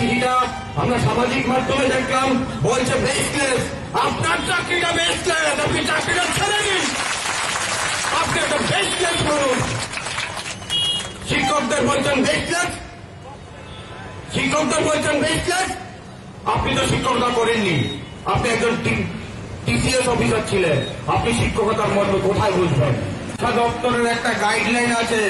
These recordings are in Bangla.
চিঠিটা আমরা সামাজিক মাধ্যমে দেখলাম, বলছে বেসলেস। আপনার চাকরিটা বেসলেস, আপনি চাকরিটা ছেড়ে দিন, আপনি একটা বেসলেস করুন। শিক্ষকদের বলছেন বেসলেস, শিক্ষকদের বলছেন বেসলেস। আপনি তো শিক্ষকতা করেননি, আপনি একজন টিসিএস অফিসার ছিলেন, আপনি শিক্ষকতার মর্ম কোথায় বুঝবেন? শিক্ষা দপ্তরের একটা গাইডলাইন আছে,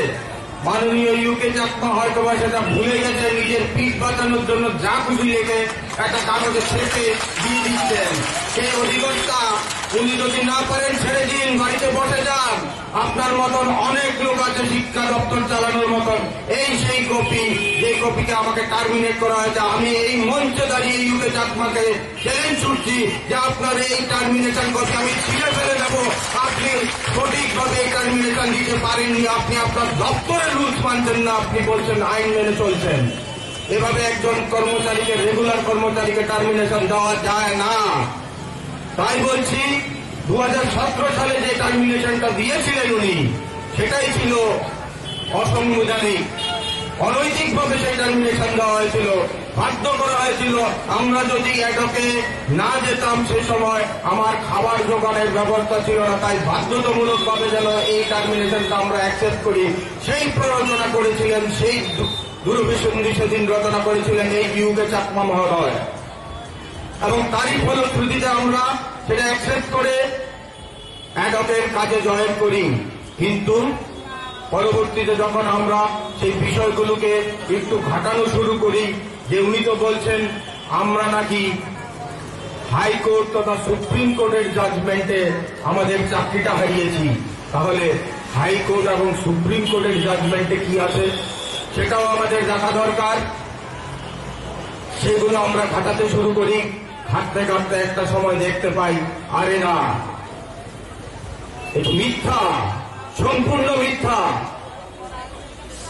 মাননীয় ইউকে চাকমা হয়তো বা সেটা ভুলে গেছে, নিজের পিঠ বাঁচানোর জন্য যা খুশি লেগে একটা কাগজে ছেপে দিয়ে দিচ্ছেন। সেই অধিকর্তা উনি যদি না পারেন ছেড়ে দিন, বাড়িতে বসে যান। আপনার মতন অনেক লোক আছে শিক্ষা দপ্তর চালানোর মতন। এই সেই কপি, যে কপিকে আমাকে টার্মিনেট করা হয়েছে। আমি এই মঞ্চে দাঁড়িয়ে ইউকে চাকমাকে চ্যালেঞ্জ ছুটছি যে আপনার এই টার্মিনেশন কপি আমি ছিঁড়ে ফেলে দেব। আপনি সঠিকভাবে এই টার্মিনেশন দিতে পারেননি, আপনি আপনার দপ্তরের রুলস মানছেন না, আপনি বলছেন আইন মেনে চলছেন। এভাবে একজন কর্মচারীকে, রেগুলার কর্মচারীকে টার্মিনেশন দেওয়া যায় না। তাই বলছি 2017 সালে যে টার্মিনেশনটা দিয়েছিলেন উনি, সেটাই ছিল অসাংবিধানিক। অনৈতিকভাবে সেই টার্মিনেশন দেওয়া হয়েছিল, বাধ্য করা হয়েছিল। আমরা যদি অ্যাডকে না যেতাম সে সময় আমার খাবার জোগানের ব্যবস্থা ছিল না, তাই বাধ্যতামূলকভাবে যেন এই টার্মিনেশনটা আমরা অ্যাকসেপ্ট করি, সেই প্ররোচনা করেছিলেন, সেই দূরভিসন্ধি সেদিন রচনা করেছিলেন এই ইউকে চাকমা মহোদয়। এবং তারই ফলশ্রুতিতে আমরা সেটা অ্যাকসেপ্ট করে অ্যাডকের কাজে জয়েন করি। কিন্তু পরবর্তীতে যখন আমরা সেই বিষয়গুলোকে একটু ঘাটানো শুরু করি, যে উনি তো বলছেন আমরা নাকি হাইকোর্ট তথা সুপ্রিম কোর্টের জাজমেন্টে আমাদের চাকরিটা হারিয়েছি, তাহলে হাইকোর্ট এবং সুপ্রিম কোর্টের জাজমেন্টে কি আছে সেটাও আমাদের দেখা দরকার। সেগুলো আমরা ঘাটাতে শুরু করি, ঘাটতে ঘাটতে একটা সময় দেখতে পাই আরে না, এটা মিথ্যা, সম্পূর্ণ মিথ্যা।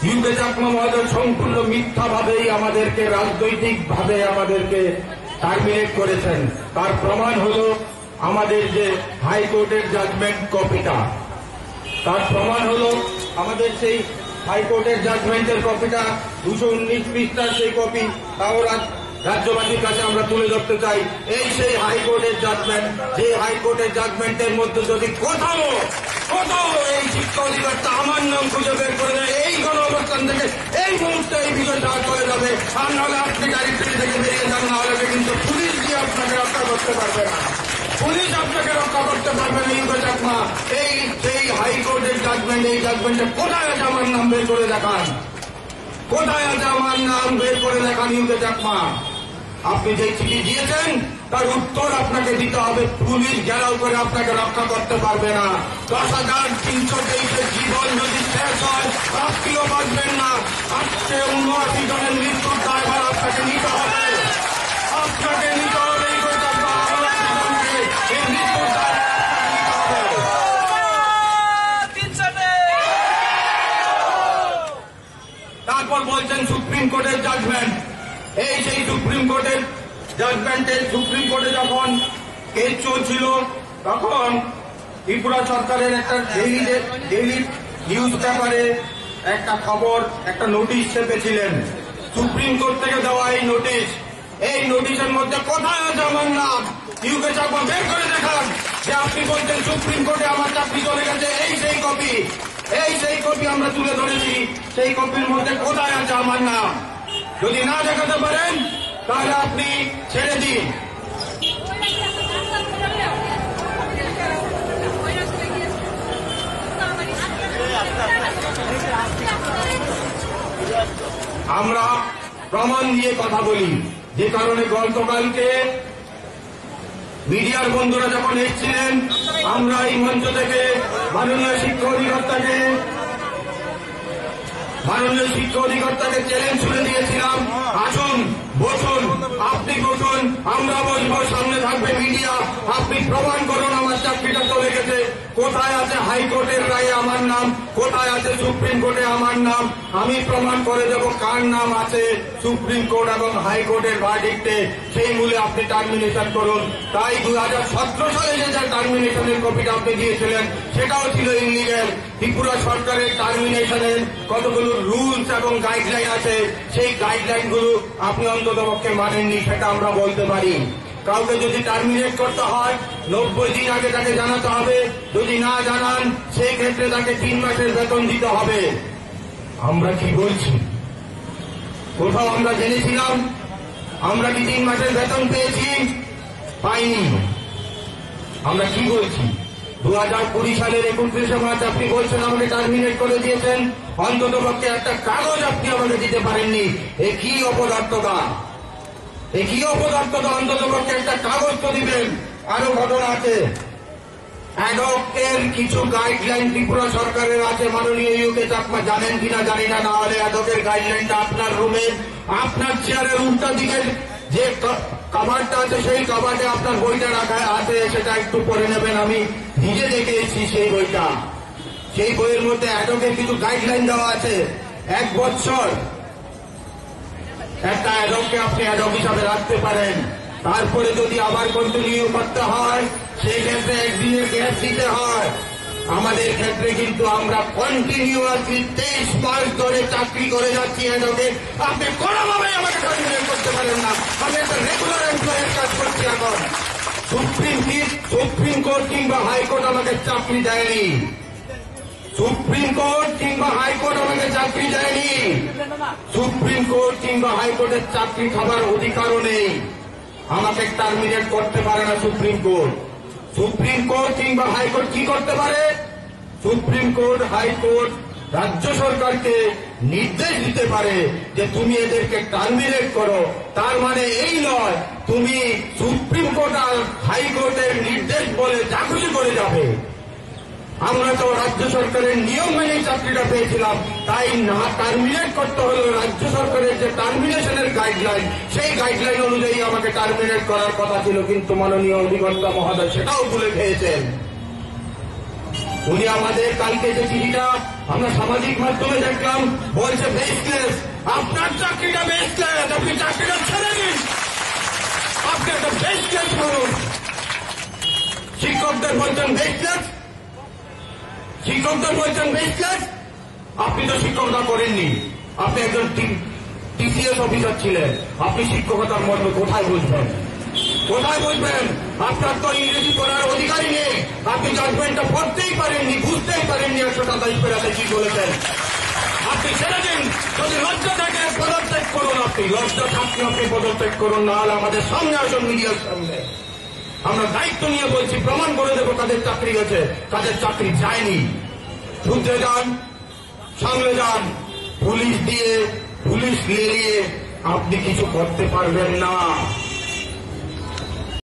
ইউকে চাকমা মহোদয় সম্পূর্ণ মিথ্যাভাবেই আমাদেরকে, রাজনৈতিকভাবে আমাদেরকে টার্মিনেট করেছেন। তার প্রমাণ হল আমাদের যে হাইকোর্টের জাজমেন্ট কপিটা, তার প্রমাণ হল আমাদের সেই হাইকোর্টের জাজমেন্টের কপিটা 219 পৃষ্ঠার সেই কপি, তাও রাজ্যবাসীর কাছে আমরা তুলে ধরতে চাই। এই সেই হাইকোর্টের জাজমেন্ট, যে হাইকোর্টের জাজমেন্টের মধ্যে যদি কোথাও এই শিক্ষা অধিকারটা আমার নাম খুঁজে বের করে দেয়, এই গণ অবস্থান থেকে এই মুহূর্তে এই বিষয়টা চলে যাবে। আর নাহলে আপনি ডাইরেক্টরি থেকে বেরিয়ে যান, নাহলে কিন্তু পুলিশ দিয়ে আপনাকে রক্ষা করতে পারবে না, পুলিশ আপনাকে রক্ষা করতে পারবে না। ইউকে চাকমা এই সেই হাইকোর্টের জাজমেন্ট, এই জাজমেন্টে কোথায় আছে আমার নাম বের করে দেখান, কোথায় আছে আমার নাম বের করে দেখান ইউকে চাকমা। আপনি যে চিঠি দিয়েছেন তার উত্তর আপনাকে দিতে হবে। পুলিশ ঘেরাও করে আপনাকে রক্ষা করতে পারবে না। 10,323 জীবন যদি শেষ হয় আপনিও বাঁচবেন না। আজকে 79 জনের মৃত্যুর দায়ভার আপনাকে নিতে হবে, আপনাকে নিতে হবে। এই মৃত্যুর দায় তারপর বলছেন সুপ্রিম কোর্টের জাজমেন্ট, এই সেই সুপ্রিম কোর্টের জাজমেন্টে, সুপ্রিম কোর্টে যখন কেস চলছিল তখন ত্রিপুরা সরকারের একটা ডেইলি নিউজ পেপারে একটা খবর, একটা নোটিশ ছেপেছিলেন সুপ্রিম কোর্ট থেকে দেওয়া এই নোটিশ। এই নোটিশের মধ্যে কোথায় আছে আমার নাম? ইউকে চাকমা বের করে দেখান যে আপনি বলছেন সুপ্রিম কোর্টে আমার চাকরি চলে গেছে। এই সেই কপি, এই সেই কপি আমরা তুলে ধরেছি। সেই কপির মধ্যে কোথায় আছে আমার নাম? যদি না দেখাতে পারেন তাহলে আপনি ছেড়ে দিন। আমরা প্রমাণ দিয়ে কথা বলি, যে কারণে গতকালকে মিডিয়ার বন্ধুরা যখন এসেছিলেন, আমরা এই মঞ্চ থেকে মাননীয় শিক্ষা অধিকর্তাকে চ্যালেঞ্জ ছুড়ে দিয়েছিলাম, আসুন বসুন, আপনি বসুন, আমরা বসবো, সামনে থাকবে মিডিয়া, আপনি প্রমাণ করুন আমার চাকরিটা চলে গেছে। কোথায় আছে হাইকোর্টের রায়ে আমার নাম কোথায় আছে? সুপ্রিম কোর্টে আমার নাম আমি প্রমাণ করে দেব কার নাম আছে সুপ্রিম কোর্ট এবং হাইকোর্টের ভার্ডিক্টে, সেই মূলে আপনি টার্মিনেশন করুন। তাই 2017 সালে যে টার্মিনেশনের কপিটা আপনি দিয়েছিলেন সেটাও ছিল ইনলিগ্যাল। ত্রিপুরা সরকারের টার্মিনেশনের কতগুলো রুলস এবং গাইডলাইন আছে, সেই গাইডলাইনগুলো আপনি অন্ততপক্ষে মানেননি, সেটা আমরা বলতে পারি। কাউকে যদি টার্মিনেট করতে হয় 90 দিন আগে তাকে জানাতে হবে, যদি না জানান সেই ক্ষেত্রে তাকে 3 মাসের বেতন দিতে হবে। আমরা কি বলছি? কোথাও আমরা জেনেছিলাম? আমরা কি 3 মাসের বেতন পেয়েছি? পাইনি। আমরা কি বলছি? 2020 সালের 29শে মার্চ আপনি বলছেন আমাকে টার্মিনেট করে দিয়েছেন, অন্তত পক্ষে একটা কাগজ আপনি আমাকে দিতে পারেননি। এ কি অপদার্থতা! একই অপদার্থতা, অন্তত পক্ষে একটা কাগজ তো দিবেন। আরো ঘটনা আছে, অ্যাডকের কিছু গাইডলাইন ত্রিপুরা সরকারের আছে, মাননীয় ইউকে চাকমা জানেন কিনা জানি না, না হলে অ্যাডকের গাইডলাইনটা আপনার রুমে আপনার চেয়ারের উল্টা দিকের যে কাভারটা আছে সেই কাভারে আপনার বইটা রাখা আছে, সেটা একটু পড়ে নেবেন। আমি নিজে দেখে এসেছি সেই বইটা। সেই বইয়ের মধ্যে অ্যাডকের কিছু গাইডলাইন দেওয়া আছে। 1 বছর একটা অ্যাডককে আপনি অ্যাডক হিসাবে রাখতে পারেন, তারপরে যদি আবার কন্টিনিউ করতে হয় সেই ক্ষেত্রে 1 দিনের গ্যাপ দিতে হয়। আমাদের ক্ষেত্রে কিন্তু আমরা কন্টিনিউয়াসলি 23 মাস ধরে চাকরি করে যাচ্ছি অ্যাডকে। আপনি কোনোভাবে আমাকে টার্মিনেট করতে পারেন না। আমি একটা রেগুলার এমপ্লয়ের কাজ করছি এখন। সুপ্রিম কোর্ট কিংবা হাইকোর্ট আমাকে চাকরি দেয়নি। সুপ্রিম কোর্ট কিংবা হাইকোর্ট আমাকে চাকরি দেয়নি। সুপ্রিম কোর্ট কিংবা হাইকোর্টের চাকরি খাবার অধিকারও নেই। আমাকে টার্মিনেট করতে পারে না সুপ্রিম কোর্ট। সুপ্রিম কোর্ট কিংবা হাইকোর্ট কি করতে পারে? সুপ্রিম কোর্ট, হাইকোর্ট রাজ্য সরকারকে নির্দেশ দিতে পারে যে তুমি এদেরকে টার্মিনেট করো। তার মানে এই নয় তুমি সুপ্রিম কোর্ট আর হাইকোর্টের নির্দেশ বলে যা খুশি করে যাবে। আমরা তো রাজ্য সরকারের নিয়ম মেনে চাকরিটা পেয়েছিলাম, তাই না টার্মিনেট করতে হলো। রাজ্য সরকারের যে টার্মিনেশনের গাইডলাইন, সেই গাইডলাইন অনুযায়ী আমাকে টার্মিনেট করার কথা ছিল, কিন্তু মাননীয় অধিকর্তা মহোদয় সেটাও ভুলে খেয়েছেন। উনি আমাদের কালকে যে চিঠিটা আমরা সামাজিক মাধ্যমে দেখলাম, বলছে বেসলেস। আপনার চাকরিটা বেসলেস, আপনি চাকরিটা ছেড়ে দিন, আপনি একটা বেসলেস করুন। শিক্ষকদের বলছেন বেসলেস, শিক্ষকদের বলছেন বেসলেস। আপনি তো শিক্ষকতা করেননি, আপনি একজন টিসিএস অফিসার ছিলেন। আপনি শিক্ষকতার মর্ম কোথায় বুঝবেন? কোথায় বুঝবেন? আপনার তো ইংরেজি পড়ার অধিকারই নেই। আপনি জাজমেন্টটা পড়তেই পারেননি, বুঝতেই পারেননি 127 পেরাতে কি বলেছেন। আপনি ছেড়ে দিন, যদি লজ্জা থাকে পদত্যাগ করুন। আপনি লজ্জা থাকলে আপনি পদত্যাগ করুন, না হলে আমাদের সামনে আসুন, মিডিয়ার সামনে। আমরা দায়িত্ব নিয়ে বলছি, প্রমাণ করে দেবো কাদের চাকরি গেছে, কাদের চাকরি যায়নি। শুনতে যান, সামনে যান। পুলিশ দিয়ে, পুলিশ লেলিয়ে আপনি কিছু করতে পারবেন না।